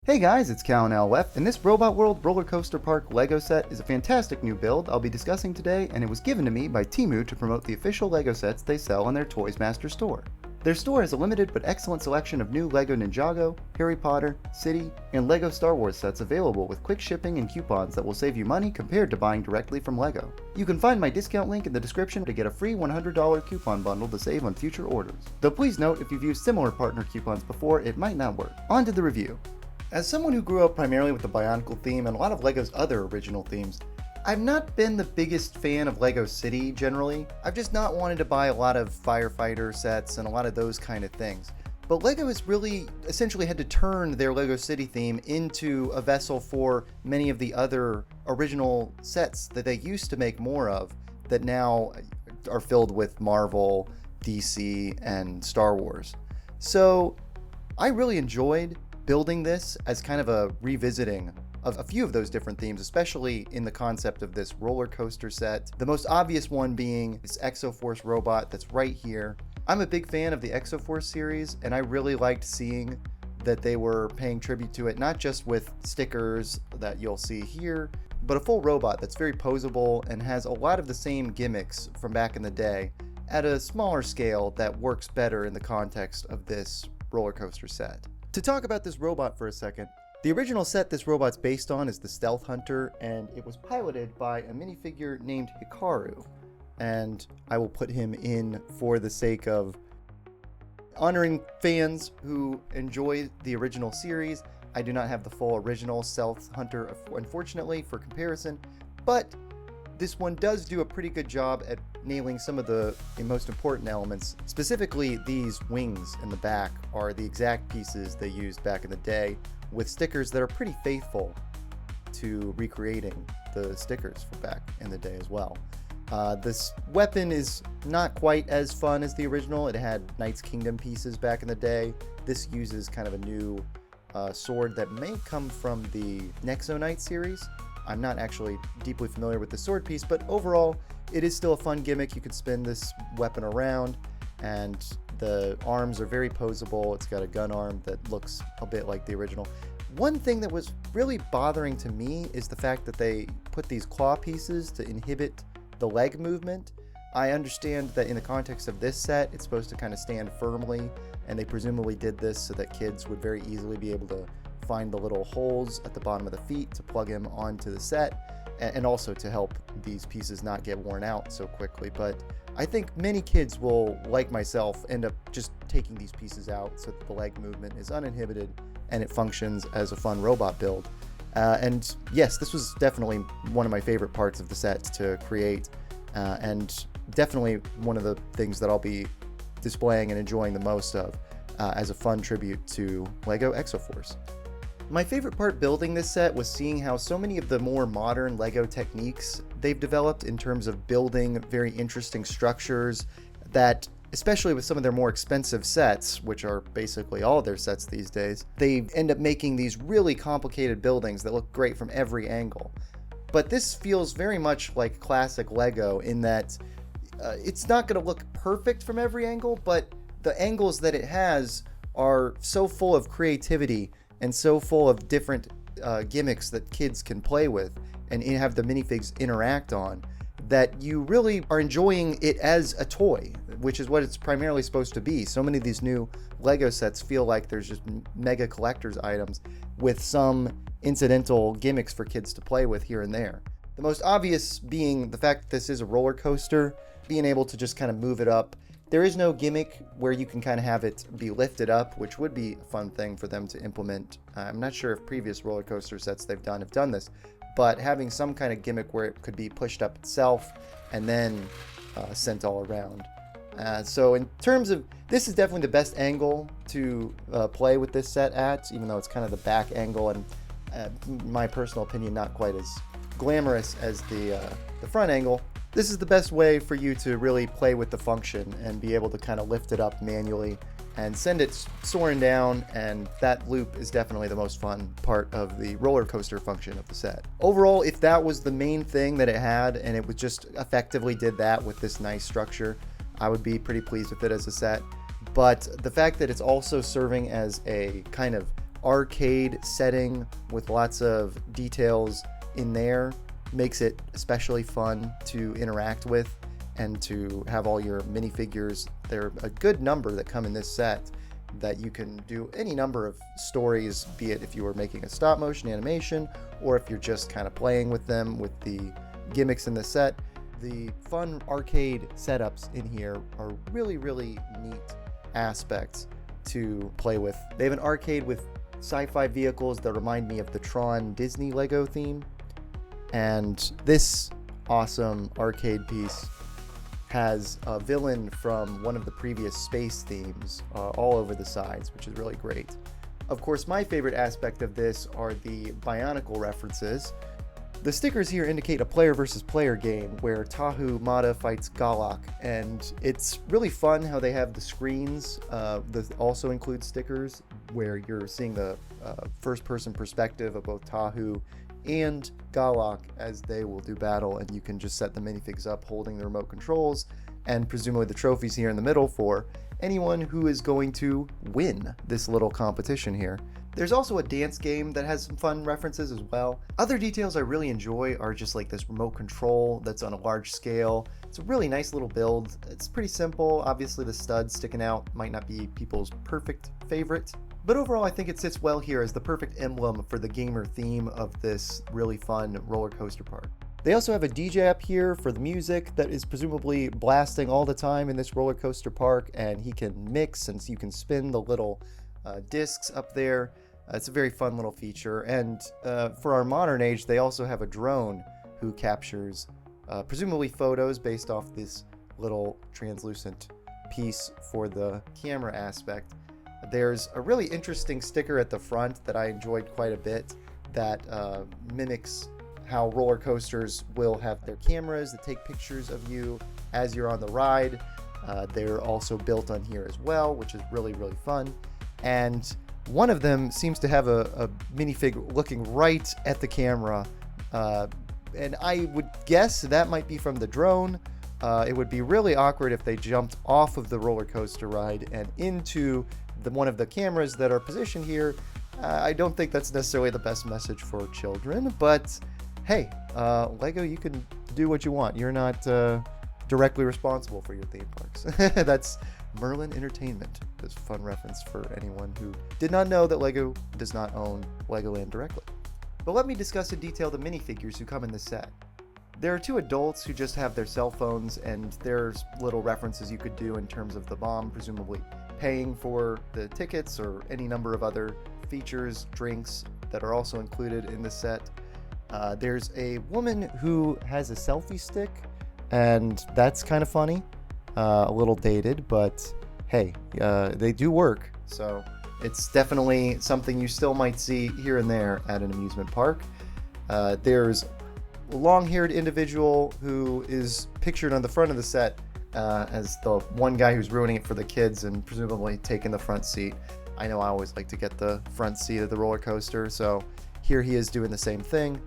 Hey guys, it's CallanLoF, and this Robot World Roller Coaster Park LEGO set is a fantastic new build I'll be discussing today, and it was given to me by TEMU to promote the official LEGO sets they sell on their TOYSMASTER store. Their store has a limited but excellent selection of new LEGO Ninjago, Harry Potter, City, and LEGO Star Wars sets available with quick shipping and coupons that will save you money compared to buying directly from LEGO. You can find my discount link in the description to get a free $100 coupon bundle to save on future orders. Though please note, if you've used similar partner coupons before, it might not work. On to the review. As someone who grew up primarily with the Bionicle theme and a lot of LEGO's other original themes, I've not been the biggest fan of LEGO City generally. I've just not wanted to buy a lot of firefighter sets and a lot of those kind of things. But LEGO has really essentially had to turn their LEGO City theme into a vessel for many of the other original sets that they used to make more of that now are filled with Marvel, DC, and Star Wars. So I really enjoyed building this as kind of a revisiting of a few of those different themes, especially in the concept of this roller coaster set. The most obvious one being this Exoforce robot that's right here. I'm a big fan of the Exoforce series, and I really liked seeing that they were paying tribute to it, not just with stickers that you'll see here, but a full robot that's very posable and has a lot of the same gimmicks from back in the day at a smaller scale that works better in the context of this roller coaster set. To talk about this robot for a second, the original set this robot's based on is the Stealth Hunter, and it was piloted by a minifigure named Hikaru. And I will put him in for the sake of honoring fans who enjoy the original series. I do not have the full original Stealth Hunter, unfortunately, for comparison, but this one does do a pretty good job at nailing some of the most important elements. Specifically, these wings in the back are the exact pieces they used back in the day, with stickers that are pretty faithful to recreating the stickers from back in the day as well. This weapon is not quite as fun as the original. It had Knights Kingdom pieces back in the day. This uses kind of a new sword that may come from the Nexo Knight series. I'm not actually deeply familiar with the sword piece, but overall, it is still a fun gimmick. You could spin this weapon around, and the arms are very posable. It's got a gun arm that looks a bit like the original. One thing that was really bothering to me is the fact that they put these claw pieces to inhibit the leg movement. I understand that in the context of this set, it's supposed to kind of stand firmly, and they presumably did this so that kids would very easily be able to find the little holes at the bottom of the feet to plug him onto the set, and also to help these pieces not get worn out so quickly. But I think many kids will, like myself, end up just taking these pieces out so that the leg movement is uninhibited and it functions as a fun robot build. And yes, this was definitely one of my favorite parts of the set to create, and definitely one of the things that I'll be displaying and enjoying the most of as a fun tribute to LEGO Exoforce. My favorite part building this set was seeing how so many of the more modern LEGO techniques they've developed in terms of building very interesting structures that, especially with some of their more expensive sets, which are basically all their sets these days, they end up making these really complicated buildings that look great from every angle. But this feels very much like classic LEGO in that it's not going to look perfect from every angle, but the angles that it has are so full of creativity and so full of different gimmicks that kids can play with and have the minifigs interact on, that you really are enjoying it as a toy, which is what it's primarily supposed to be. So many of these new LEGO sets feel like there's just mega collector's items with some incidental gimmicks for kids to play with here and there. The most obvious being the fact that this is a roller coaster, being able to just kind of move it up. There is no gimmick where you can kind of have it be lifted up, which would be a fun thing for them to implement. I'm not sure if previous roller coaster sets they've done have done this, but having some kind of gimmick where it could be pushed up itself and then sent all around. So in terms of, this is definitely the best angle to play with this set at, even though it's kind of the back angle and, in my personal opinion, not quite as glamorous as the front angle. This is the best way for you to really play with the function and be able to kind of lift it up manually and send it soaring down, and that loop is definitely the most fun part of the roller coaster function of the set. Overall, if that was the main thing that it had and it was just effectively did that with this nice structure, I would be pretty pleased with it as a set. But the fact that it's also serving as a kind of arcade setting with lots of details in there makes it especially fun to interact with and to have all your minifigures. There are a good number that come in this set that you can do any number of stories, be it if you were making a stop motion animation or if you're just kind of playing with them with the gimmicks in the set. The fun arcade setups in here are really, really neat aspects to play with. They have an arcade with sci-fi vehicles that remind me of the Tron Disney Lego theme. And this awesome arcade piece has a villain from one of the previous space themes all over the sides, which is really great. Of course, my favorite aspect of this are the Bionicle references. The stickers here indicate a player versus player game where Tahu Mata fights Galak, and it's really fun how they have the screens that also include stickers where you're seeing the first-person perspective of both Tahu and Galak as they will do battle, and you can just set the minifigs up holding the remote controls and presumably the trophies here in the middle for anyone who is going to win this little competition here. There's also a dance game that has some fun references as well. Other details I really enjoy are just like this remote control that's on a large scale. It's a really nice little build. It's pretty simple. Obviously the studs sticking out might not be people's perfect favorite, but overall I think it sits well here as the perfect emblem for the gamer theme of this really fun roller coaster park. They also have a DJ up here for the music that is presumably blasting all the time in this roller coaster park, and he can mix and so you can spin the little discs up there. It's a very fun little feature, and for our modern age they also have a drone who captures presumably photos based off this little translucent piece for the camera aspect. There's a really interesting sticker at the front that I enjoyed quite a bit that mimics how roller coasters will have their cameras that take pictures of you as you're on the ride. They're also built on here as well, which is really, really fun. And one of them seems to have a minifig looking right at the camera. And I would guess that might be from the drone. It would be really awkward if they jumped off of the roller coaster ride and into one of the cameras that are positioned here. I don't think that's necessarily the best message for children, but hey, Lego, you can do what you want. You're not directly responsible for your theme parks. That's Merlin Entertainment. This fun reference for anyone who did not know that Lego does not own Legoland directly. But let me discuss in detail the minifigures who come in this set. There are two adults who just have their cell phones, and there's little references you could do in terms of the mom presumably paying for the tickets or any number of other features, drinks that are also included in the set. There's a woman who has a selfie stick, and that's kind of funny. A little dated, but hey, they do work, so it's definitely something you still might see here and there at an amusement park. There's a long-haired individual who is pictured on the front of the set as the one guy who's ruining it for the kids and presumably taking the front seat. I know I always like to get the front seat of the roller coaster, so here he is doing the same thing.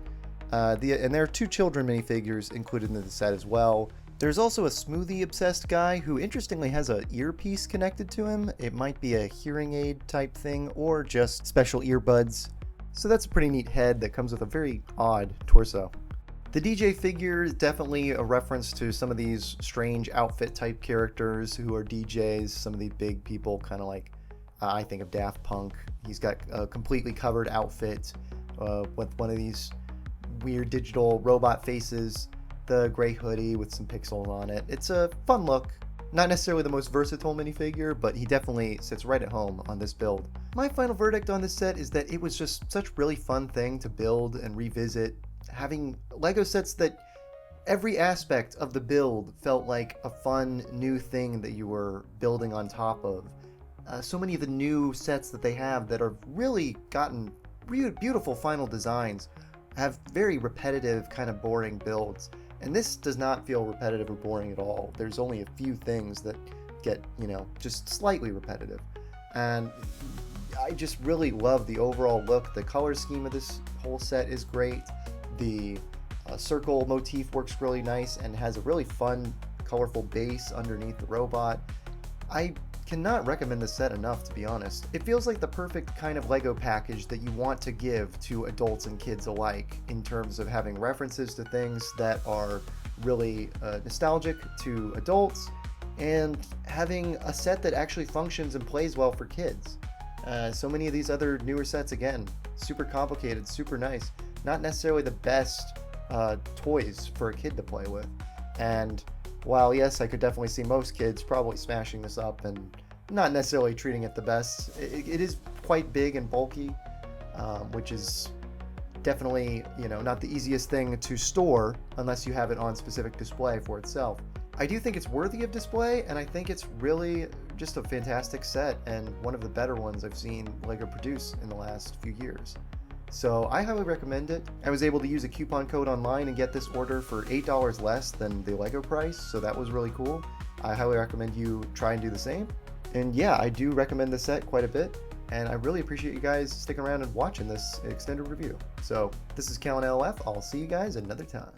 And there are two children minifigures included in the set as well. There's also a smoothie-obsessed guy who interestingly has an earpiece connected to him. It might be a hearing aid type thing or just special earbuds. So that's a pretty neat head that comes with a very odd torso. The DJ figure is definitely a reference to some of these strange outfit type characters who are DJs, some of these big people, kind of like, I think of Daft Punk. He's got a completely covered outfit with one of these weird digital robot faces, the gray hoodie with some pixels on it. It's a fun look. Not necessarily the most versatile minifigure, but he definitely sits right at home on this build. My final verdict on this set is that it was just such a really fun thing to build and revisit. Having Lego sets that every aspect of the build felt like a fun new thing that you were building on top of. So many of the new sets that they have that are really gotten beautiful final designs have very repetitive, kind of boring builds. And this does not feel repetitive or boring at all. There's only a few things that get, just slightly repetitive. And I just really love the overall look. The color scheme of this whole set is great. The circle motif works really nice and has a really fun, colorful base underneath the robot. I cannot recommend this set enough, to be honest. It feels like the perfect kind of Lego package that you want to give to adults and kids alike, in terms of having references to things that are really nostalgic to adults, and having a set that actually functions and plays well for kids. So many of these other newer sets, again, super complicated, super nice, not necessarily the best toys for a kid to play with. And while yes, I could definitely see most kids probably smashing this up and not necessarily treating it the best, it is quite big and bulky, which is definitely, not the easiest thing to store unless you have it on specific display for itself. I do think it's worthy of display, and I think it's really just a fantastic set and one of the better ones I've seen LEGO produce in the last few years. So I highly recommend it. I was able to use a coupon code online and get this order for $8 less than the LEGO price, so that was really cool. I highly recommend you try and do the same. And yeah, I do recommend this set quite a bit, and I really appreciate you guys sticking around and watching this extended review. So this is CallanLoF. I'll see you guys another time.